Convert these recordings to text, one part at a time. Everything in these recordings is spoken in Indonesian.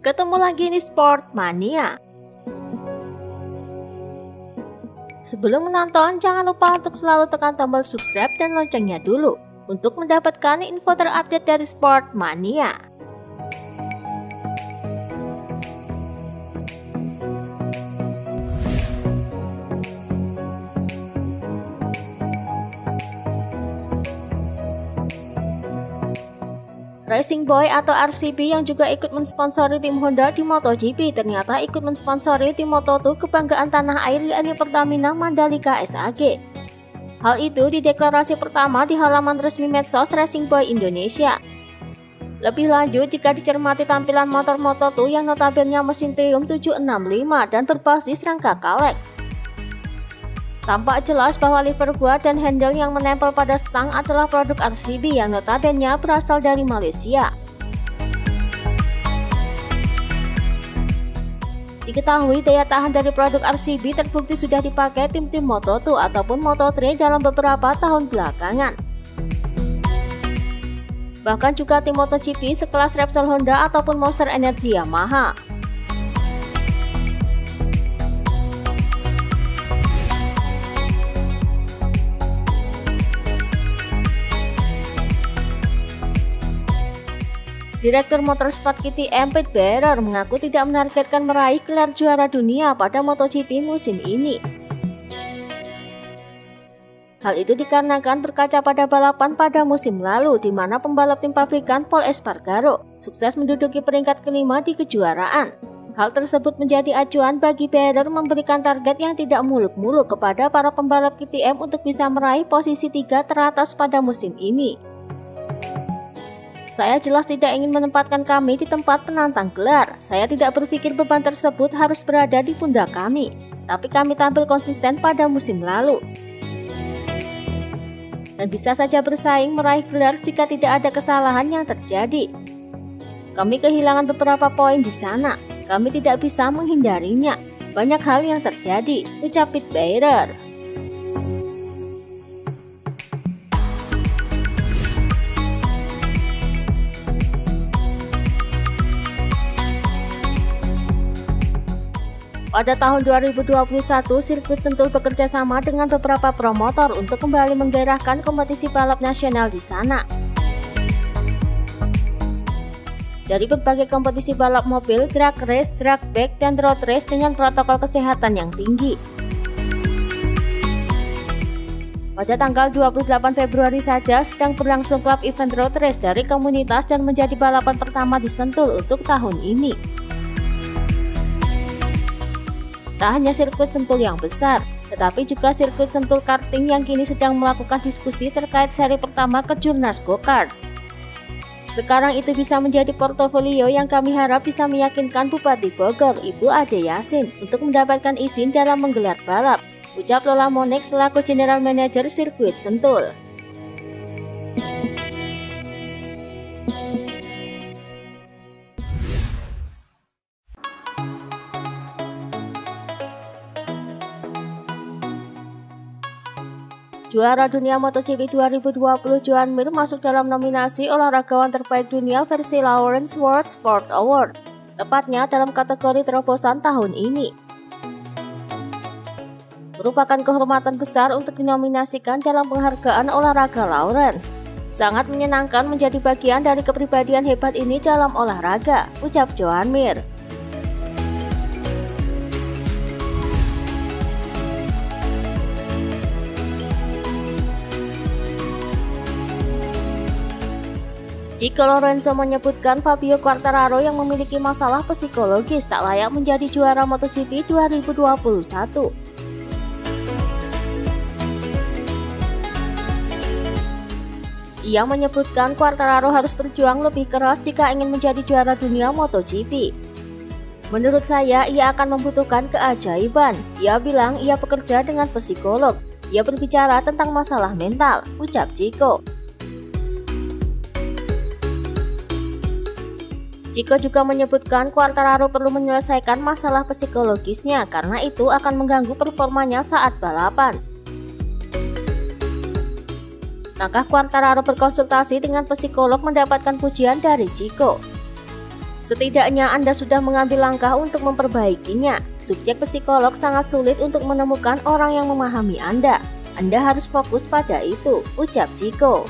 Ketemu lagi di Sport Mania. Sebelum menonton, jangan lupa untuk selalu tekan tombol subscribe dan loncengnya dulu untuk mendapatkan info terupdate dari Sport Mania. Racing Boy atau RCB yang juga ikut mensponsori tim Honda di MotoGP ternyata ikut mensponsori tim Moto2 kebanggaan tanah air yakni Pertamina Mandalika SAG. Hal itu di deklarasi pertama di halaman resmi medsos Racing Boy Indonesia. Lebih lanjut, jika dicermati tampilan motor Moto2 yang notabene mesin Triumph 765 dan berbasis rangka kalek, tampak jelas bahwa lever buat dan handle yang menempel pada stang adalah produk RCB yang notabene berasal dari Malaysia. Diketahui daya tahan dari produk RCB terbukti sudah dipakai tim-tim Moto2 ataupun Moto3 dalam beberapa tahun belakangan. Bahkan juga tim MotoGP sekelas Repsol Honda ataupun Monster Energy Yamaha. Direktur Motorsport KTM Pete Beirer mengaku tidak menargetkan meraih gelar juara dunia pada MotoGP musim ini. Hal itu dikarenakan berkaca pada balapan pada musim lalu di mana pembalap tim pabrikan Pol Espargaro sukses menduduki peringkat kelima di kejuaraan. Hal tersebut menjadi acuan bagi Beirer memberikan target yang tidak muluk-muluk kepada para pembalap KTM untuk bisa meraih posisi 3 teratas pada musim ini. Saya jelas tidak ingin menempatkan kami di tempat penantang gelar. Saya tidak berpikir beban tersebut harus berada di pundak kami. Tapi kami tampil konsisten pada musim lalu. Dan bisa saja bersaing meraih gelar jika tidak ada kesalahan yang terjadi. Kami kehilangan beberapa poin di sana. Kami tidak bisa menghindarinya. Banyak hal yang terjadi, ucap Pete Beirer. Pada tahun 2021, sirkuit Sentul bekerja sama dengan beberapa promotor untuk kembali menggairahkan kompetisi balap nasional di sana. Dari berbagai kompetisi balap mobil, drag race, drag back, dan road race dengan protokol kesehatan yang tinggi. Pada tanggal 28 Februari saja sedang berlangsung klub event road race dari komunitas dan menjadi balapan pertama di Sentul untuk tahun ini. Tak hanya sirkuit Sentul yang besar, tetapi juga sirkuit Sentul Karting yang kini sedang melakukan diskusi terkait seri pertama Kejurnas Go-Kart. Sekarang itu bisa menjadi portofolio yang kami harap bisa meyakinkan Bupati Bogor, Ibu Ade Yasin, untuk mendapatkan izin dalam menggelar balap, ucap Lola Monek selaku General Manager sirkuit Sentul. Juara dunia MotoGP 2020 Joan Mir masuk dalam nominasi olahragawan terbaik dunia versi Lawrence World Sport Award, tepatnya dalam kategori terobosan tahun ini. Merupakan kehormatan besar untuk dinominasikan dalam penghargaan olahraga Lawrence. Sangat menyenangkan menjadi bagian dari kepribadian hebat ini dalam olahraga, ucap Joan Mir. Chico Lorenzo menyebutkan Fabio Quartararo yang memiliki masalah psikologis tak layak menjadi juara MotoGP 2021. Ia menyebutkan Quartararo harus berjuang lebih keras jika ingin menjadi juara dunia MotoGP. Menurut saya, ia akan membutuhkan keajaiban. Ia bilang ia bekerja dengan psikolog. Ia berbicara tentang masalah mental, ucap Chico. Chico juga menyebutkan Quartararo perlu menyelesaikan masalah psikologisnya karena itu akan mengganggu performanya saat balapan. Maka Quartararo berkonsultasi dengan psikolog mendapatkan pujian dari Chico. Setidaknya Anda sudah mengambil langkah untuk memperbaikinya. Subjek psikolog sangat sulit untuk menemukan orang yang memahami Anda. Anda harus fokus pada itu, ucap Chico.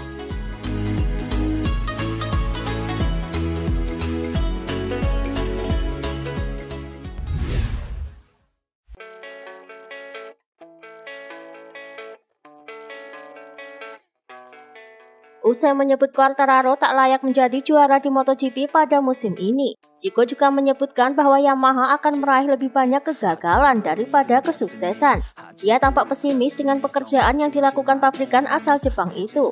Usai menyebut Quartararo tak layak menjadi juara di MotoGP pada musim ini, Chico juga menyebutkan bahwa Yamaha akan meraih lebih banyak kegagalan daripada kesuksesan. Ia tampak pesimis dengan pekerjaan yang dilakukan pabrikan asal Jepang itu.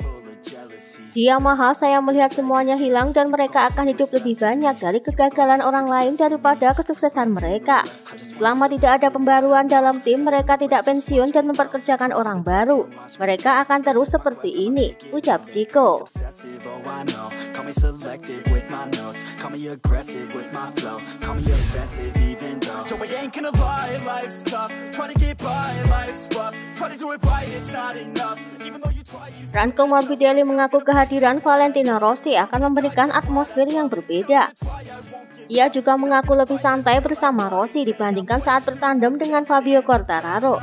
Di Yamaha, saya melihat semuanya hilang dan mereka akan hidup lebih banyak dari kegagalan orang lain daripada kesuksesan mereka. Selama tidak ada pembaruan dalam tim, mereka tidak pensiun dan memperkerjakan orang baru. Mereka akan terus seperti ini, ucap Chico. Franco Morbidelli mengaku kehadiran Valentino Rossi akan memberikan atmosfer yang berbeda. Ia juga mengaku lebih santai bersama Rossi dibandingkan saat bertandem dengan Fabio Quartararo.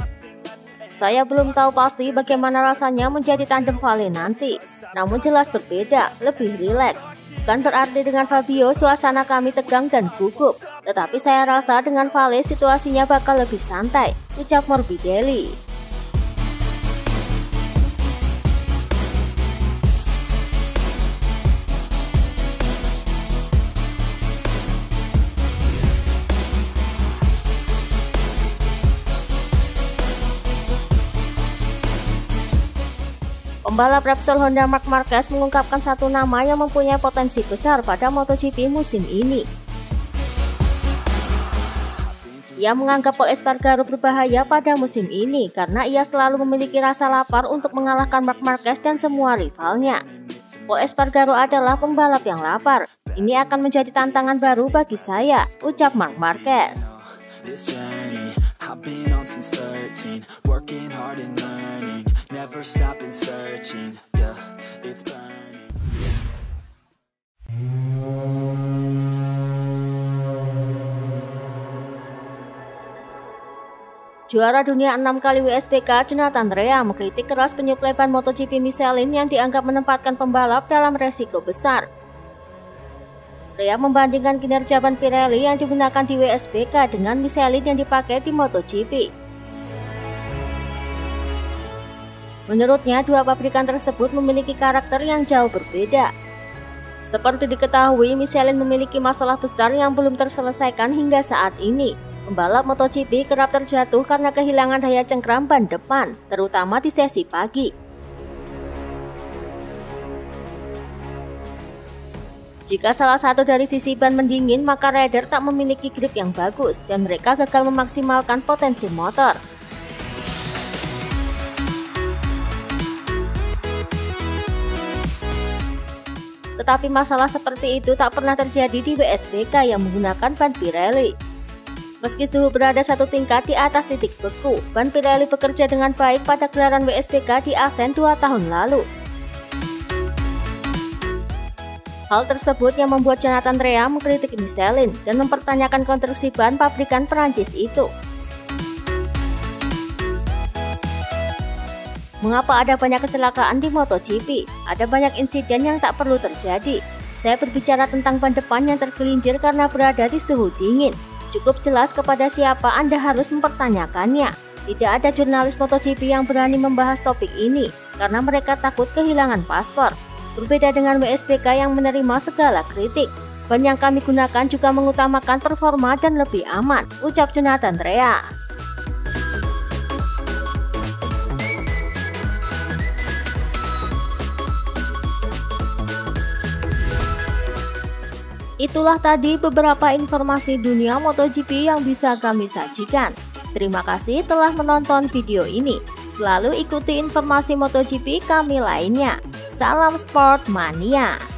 Saya belum tahu pasti bagaimana rasanya menjadi tandem Vale nanti, namun jelas berbeda, lebih rileks. Bukan berarti dengan Fabio suasana kami tegang dan gugup, tetapi saya rasa dengan Vale situasinya bakal lebih santai, ucap Morbidelli. Pembalap Repsol Honda Marc Marquez mengungkapkan satu nama yang mempunyai potensi besar pada MotoGP musim ini. Ia menganggap Pol Espargaro berbahaya pada musim ini karena ia selalu memiliki rasa lapar untuk mengalahkan Marc Marquez dan semua rivalnya. Pol Espargaro adalah pembalap yang lapar. Ini akan menjadi tantangan baru bagi saya, ucap Marc Marquez. I've been on since 13, working hard and learning, never stopping searching, yeah, it's burning. Juara dunia 6 kali WSBK Jonathan Rea mengkritik keras penyuplai ban MotoGP Michelin yang dianggap menempatkan pembalap dalam resiko besar. Rea membandingkan kinerja ban Pirelli yang digunakan di WSBK dengan Michelin yang dipakai di MotoGP. Menurutnya, dua pabrikan tersebut memiliki karakter yang jauh berbeda. Seperti diketahui, Michelin memiliki masalah besar yang belum terselesaikan hingga saat ini. Pembalap MotoGP kerap terjatuh karena kehilangan daya cengkram ban depan, terutama di sesi pagi. Jika salah satu dari sisi ban mendingin, maka rider tak memiliki grip yang bagus dan mereka gagal memaksimalkan potensi motor. Tetapi masalah seperti itu tak pernah terjadi di WSBK yang menggunakan ban Pirelli. Meski suhu berada satu tingkat di atas titik beku, ban Pirelli bekerja dengan baik pada gelaran WSBK di Assen 2 tahun lalu. Hal tersebut yang membuat Jonathan Rea mengkritik Michelin dan mempertanyakan konstruksi ban pabrikan Perancis itu. Mengapa ada banyak kecelakaan di MotoGP? Ada banyak insiden yang tak perlu terjadi. Saya berbicara tentang ban depan yang tergelincir karena berada di suhu dingin. Cukup jelas kepada siapa Anda harus mempertanyakannya. Tidak ada jurnalis MotoGP yang berani membahas topik ini karena mereka takut kehilangan paspor. Berbeda dengan WSBK yang menerima segala kritik, ban yang kami gunakan juga mengutamakan performa dan lebih aman, ucap Jonathan Rea. Itulah tadi beberapa informasi dunia MotoGP yang bisa kami sajikan. Terima kasih telah menonton video ini. Selalu ikuti informasi MotoGP kami lainnya. Salam Sport Mania.